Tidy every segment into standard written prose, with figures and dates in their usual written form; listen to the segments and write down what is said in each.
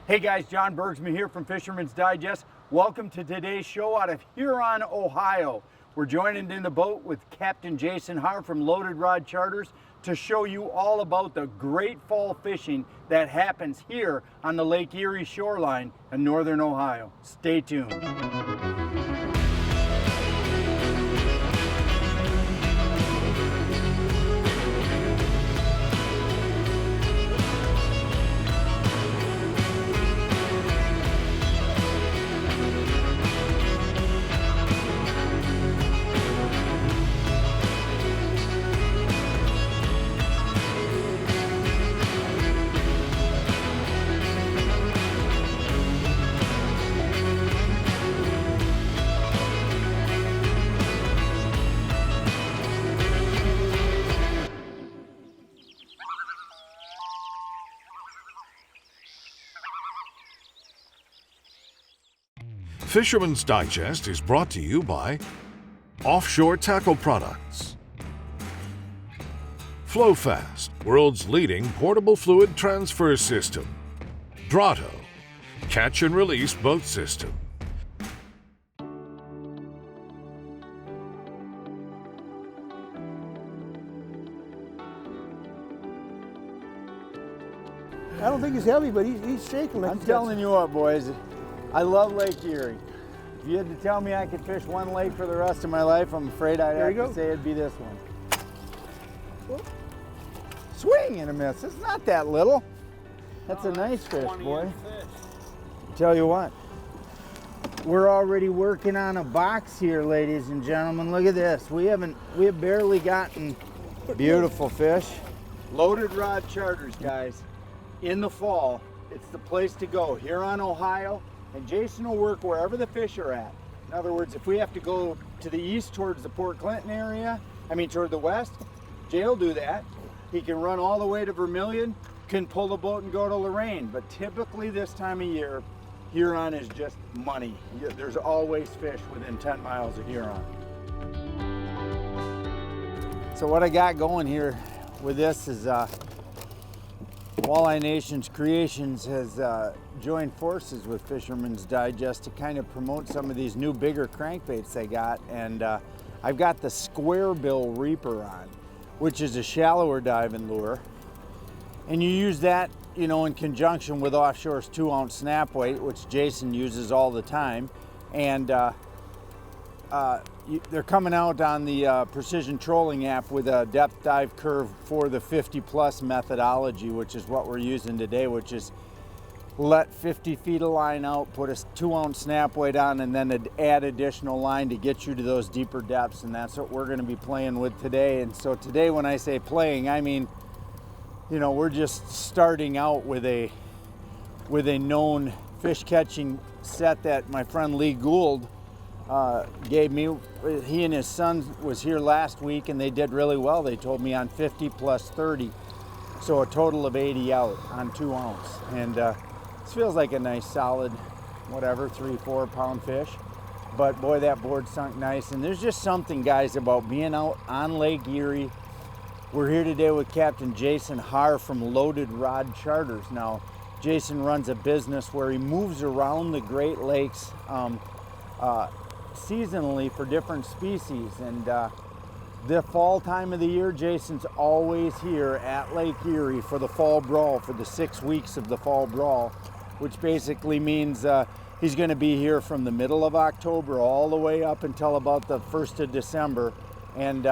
Hey guys, John Bergsman here from Fisherman's Digest. Welcome to today's show out of Huron, Ohio. We're joining in the boat with Captain Jason Haar from Loaded Rod Charters to show you all about the great fall fishing that happens here on the Lake Erie shoreline in northern Ohio. Stay tuned. Fisherman's Digest is brought to you by Offshore Tackle Products, Flo-Fast, world's leading portable fluid transfer system, Drotto, catch and release boat system. I don't think he's heavy, but he's shaking. Like I'm telling you what, boys, I love Lake Erie. If you had to tell me I could fish one lake for the rest of my life, I'm afraid I'd have to say it'd be this one. Whoop. Swing and a miss. It's not that little. That's a nice fish, boy. Tell you what, we're already working on a box here, ladies and gentlemen. Look at this. We have barely gotten beautiful fish. Loaded Rod Charters, guys. In the fall, it's the place to go. Huron, Ohio. And Jason will work wherever the fish are at. In other words, if we have to go to the east towards the Port Clinton area, toward the west, Jay will do that. He can run all the way to Vermilion, can pull the boat and go to Lorraine. But typically this time of year, Huron is just money. There's always fish within 10 miles of Huron. So what I got going here with this is Walleye Nation's Creations has joined forces with Fisherman's Digest to kind of promote some of these new bigger crankbaits they got. And I've got the Square Bill Reaper on, which is a shallower diving lure. And you use that, you know, in conjunction with Offshore's 2-ounce snap weight, which Jason uses all the time. And they're coming out on the Precision Trolling app with a depth dive curve for the 50+ methodology, which is what we're using today, which is let 50 feet of line out, put a 2-ounce snap weight on, and then add additional line to get you to those deeper depths. And that's what we're going to be playing with today. And so today, when I say playing, I mean, you know, we're just starting out with a known fish catching set that my friend Lee Gould gave me. He and his son was here last week and they did really well. They told me on 50 plus 30, so a total of 80 out on 2-ounce. And this feels like a nice solid, whatever, 3-4 pound fish. But boy, that board sunk nice. And there's just something, guys, about being out on Lake Erie. We're here today with Captain Jason Haar from Loaded Rod Charters. Now, Jason runs a business where he moves around the Great Lakes seasonally for different species. And the fall time of the year, Jason's always here at Lake Erie for the fall brawl, for the 6 weeks of the fall brawl, which basically means he's going to be here from the middle of October all the way up until about the 1st of December. And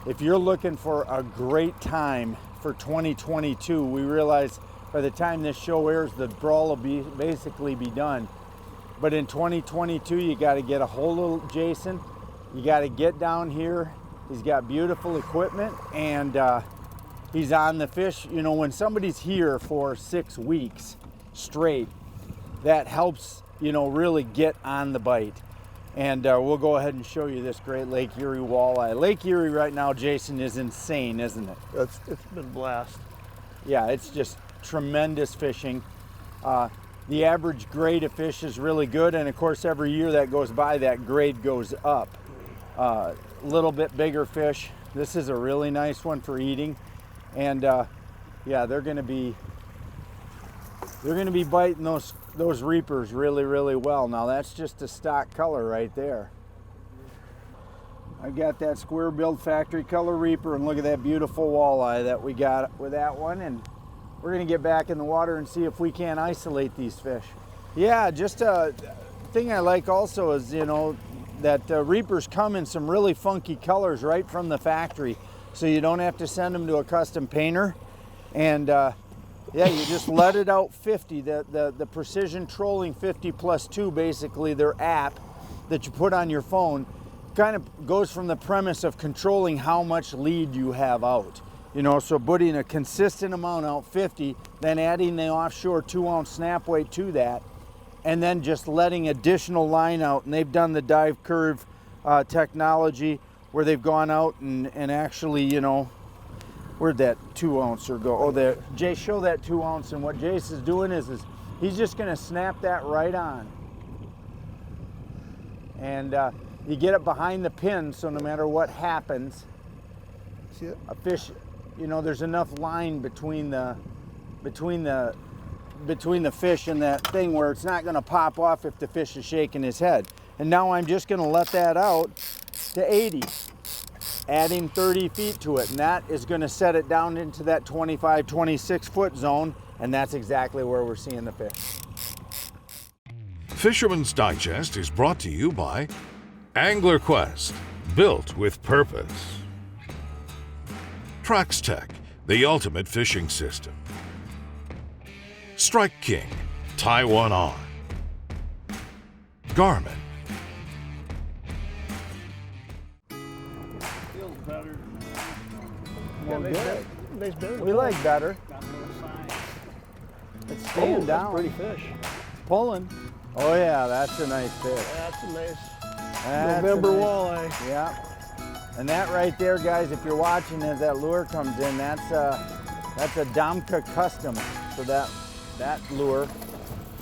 if you're looking for a great time for 2022, we realize by the time this show airs, the brawl will basically be done. But in 2022, you got to get a hold of Jason. You got to get down here. He's got beautiful equipment, and he's on the fish. You know, when somebody's here for 6 weeks straight, that helps, you know, really get on the bite. And we'll go ahead and show you this great Lake Erie walleye. Lake Erie right now, Jason, is insane, isn't it? It's been a blast. Yeah, it's just tremendous fishing. The average grade of fish is really good, and of course every year that goes by, that grade goes up. A little bit bigger fish. This is a really nice one for eating. And yeah, they're gonna be They're going to be biting those reapers really, really well. Now that's just a stock color right there. I got that square build factory color reaper, and look at that beautiful walleye that we got with that one. And we're going to get back in the water and see if we can isolate these fish. Yeah, just a thing I like also is, you know, that reapers come in some really funky colors right from the factory, so you don't have to send them to a custom painter. And yeah, you just let it out 50. The Precision Trolling 50+2, basically their app that you put on your phone, kind of goes from the premise of controlling how much lead you have out. You know, so putting a consistent amount out, 50, then adding the offshore 2-ounce snap weight to that, and then just letting additional line out. And they've done the dive curve technology where they've gone out and actually, you know, where'd that 2-ouncer go? Oh, there. Jay, show that 2-ounce. And what Jace is doing is he's just going to snap that right on. And you get it behind the pin, so no matter what happens, See it? a fish, you know, there's enough line between the fish and that thing where it's not going to pop off if the fish is shaking his head. And now I'm just going to let that out to 80, adding 30 feet to it, and that is going to set it down into that 25, 26 foot zone, and that's exactly where we're seeing the fish. Fisherman's Digest is brought to you by Angler Quest, built with purpose. Traxstech, the ultimate fishing system. Strike King, tie one on. Garmin. Feels better. Well, good. Nice better. We like better. It's staying down. Pretty fish. Pulling. Oh yeah, that's a nice fish. That's a nice That's November a nice, walleye. Yeah. And that right there, guys, if you're watching as that lure comes in, that's a Damka custom. So that lure.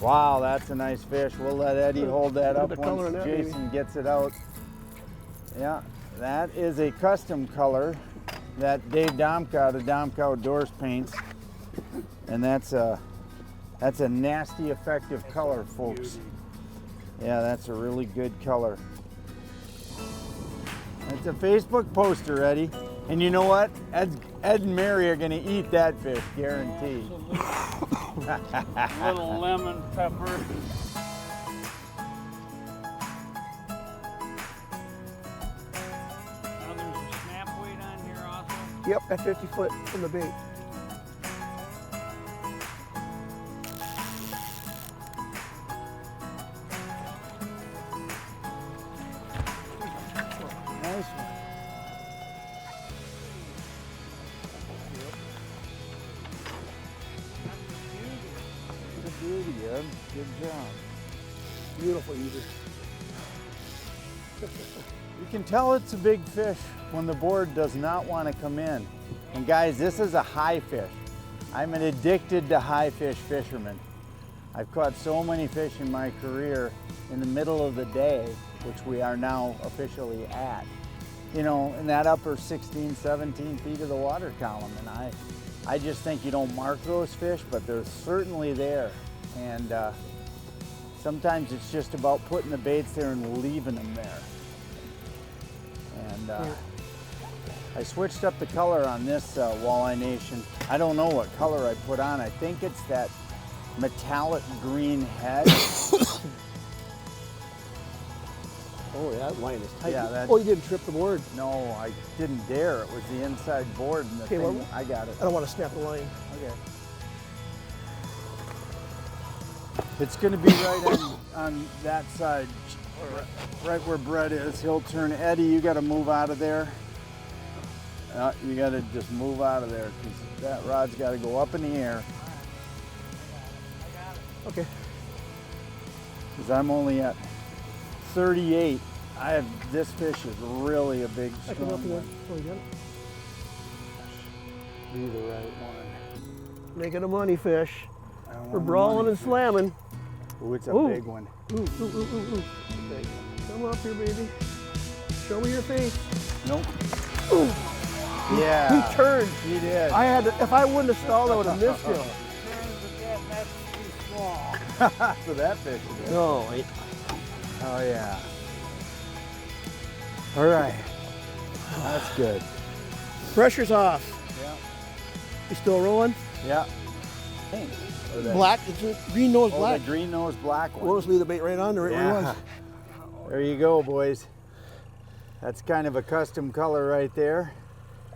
Wow, that's a nice fish. We'll let Eddie hold that up once Jason gets it out. Yeah, that is a custom color that Dave Damka out of Damka Outdoors paints. And that's a nasty effective color, folks. Yeah, that's a really good color. It's a Facebook poster, Eddie. And you know what? Ed and Mary are going to eat that fish, guaranteed. Little lemon pepper. Now there's a snap weight on here also. Yep, at 50 foot from the bait. Nice one. It's a beauty, Ed. Good job. Beautiful either. You can tell it's a big fish when the board does not want to come in. And guys, this is a high fish. I'm an addicted to high fish fisherman. I've caught so many fish in my career in the middle of the day, which we are now officially at, you know, in that upper 16, 17 feet of the water column. And I just think you don't mark those fish, but they're certainly there. And sometimes it's just about putting the baits there and leaving them there. And I switched up the color on this Walleye Nation. I don't know what color I put on. I think it's that metallic green head. Oh, yeah, that line is tight. Yeah, oh, you didn't trip the board. No, I didn't dare. It was the inside board and the thing. Well, I got it. I don't want to snap the line. Okay. It's going to be right on that side, right where Brett is. He'll turn. Eddie, you got to move out of there. You got to just move out of there because that rod's got to go up in the air. Okay. Because I'm only at 38. This fish is really a big, I can help strong you. one. Oh, you got it? Be the right one. Making a money fish. I don't We're want brawling money and fish. slamming. Ooh, it's a Ooh. big one. Ooh, ooh, ooh, ooh, ooh. Big one. Come up here, baby. Show me your face. Nope. Ooh. Yeah. He turned. He did. I had to, if I wouldn't have stalled, I would have missed him. Turns with that, that's So that fish is good. No, wait. Oh yeah. All right. That's good. Pressure's off. Yeah. You still rolling? Yeah. Thanks. Black, it's a green nose Oh, black. the green nose black one. We'll just leave the bait right on there, right where it was. There you go, boys. That's kind of a custom color right there.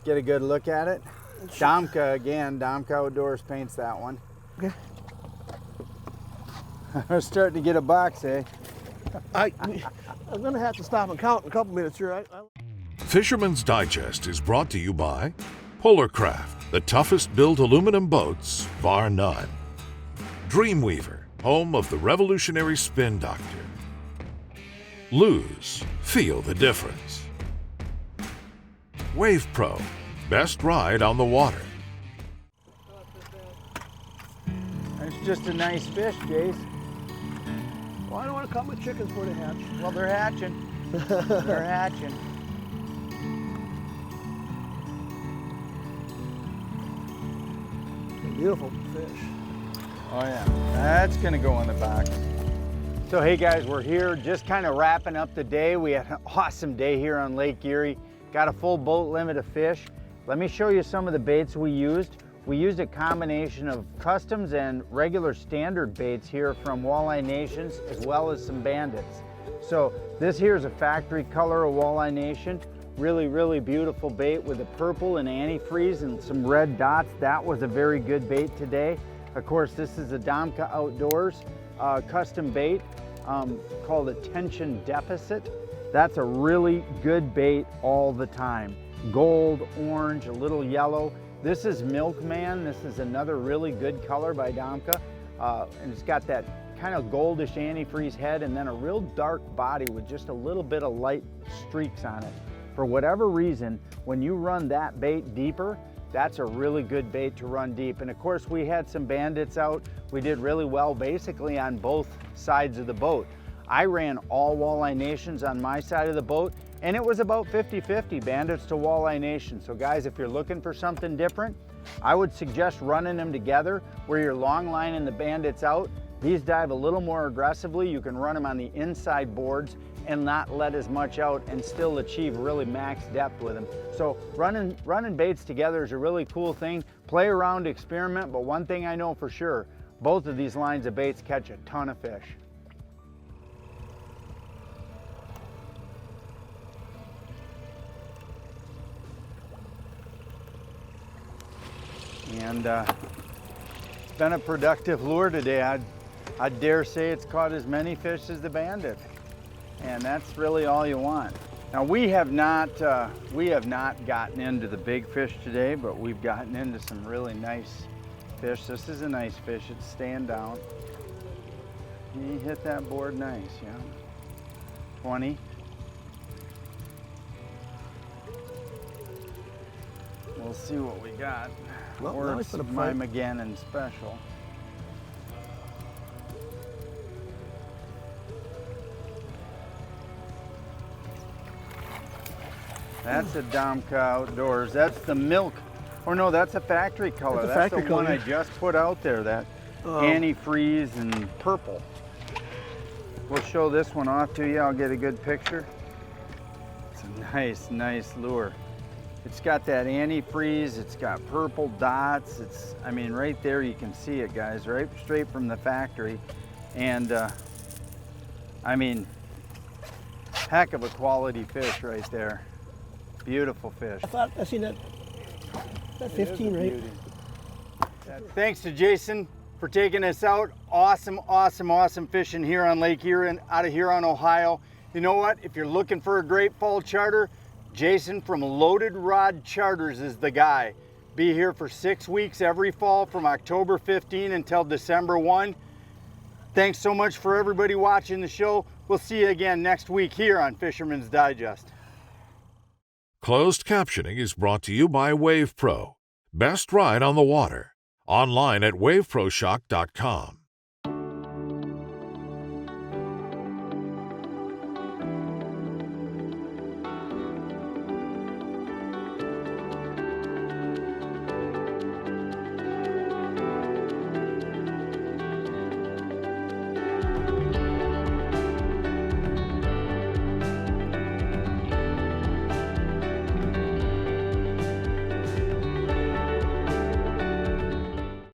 Get a good look at it. Domka again. Domka Outdoors paints that one. Okay. We're starting to get a box, eh? I'm gonna have to stop and count in a couple minutes here. Fisherman's Digest is brought to you by Polarcraft, the toughest built aluminum boats, bar none. Dreamweaver, home of the revolutionary Spin Doctor. Lose, feel the difference. WavePro, best ride on the water. It's just a nice fish, Jace. Well, I don't want to cut my chickens before they hatch. Well, they're hatching. They're hatching. Beautiful fish. Oh yeah, that's gonna go in the box. So hey guys, we're here just kind of wrapping up the day. We had an awesome day here on Lake Erie. Got a full boat limit of fish. Let me show you some of the baits we used. We used a combination of customs and regular standard baits here from Walleye Nations, as well as some bandits. So this here is a factory color of Walleye Nation. Really, really beautiful bait with a purple and antifreeze and some red dots. That was a very good bait today. Of course, this is a Domka Outdoors custom bait called Attention Deficit. That's a really good bait all the time. Gold, orange, a little yellow. This is Milkman. This is another really good color by Domka. And it's got that kind of goldish antifreeze head and then a real dark body with just a little bit of light streaks on it. For whatever reason, when you run that bait deeper, that's a really good bait to run deep. And of course, we had some bandits out. We did really well basically on both sides of the boat. I ran all Walleye Nations on my side of the boat, and it was about 50-50 bandits to Walleye Nation. So guys, if you're looking for something different, I would suggest running them together where you're long lining the bandits out. These dive a little more aggressively. You can run them on the inside boards and not let as much out and still achieve really max depth with them. So running baits together is a really cool thing. Play around, experiment, but one thing I know for sure, both of these lines of baits catch a ton of fish. And it's been a productive lure today. I dare say it's caught as many fish as the bandit. And that's really all you want. Now we have not gotten into the big fish today, but we've gotten into some really nice fish. This is a nice fish. It's staying down. He hit that board nice, yeah. 20. We'll see what we got. Well, Or now it's he's gonna my fight. McGannon special. That's a Domka Outdoors. That's the milk. Or no, that's a factory color. That's a factory the one color. I just put out there, that antifreeze and purple. We'll show this one off to you. I'll get a good picture. It's a nice lure. It's got that antifreeze, it's got purple dots. I mean, right there you can see it, guys, right straight from the factory. And I mean, heck of a quality fish right there. Beautiful fish. I thought I seen that 15, right? Thanks to Jason for taking us out. Awesome fishing here on Lake Erie out of Huron, Ohio. You know what? If you're looking for a great fall charter, Jason from Loaded Rod Charters is the guy. Be here for 6 weeks every fall from October 15 until December 1. Thanks so much for everybody watching the show. We'll see you again next week here on Fisherman's Digest. Closed captioning is brought to you by WavePro, best ride on the water. Online at waveproshock.com.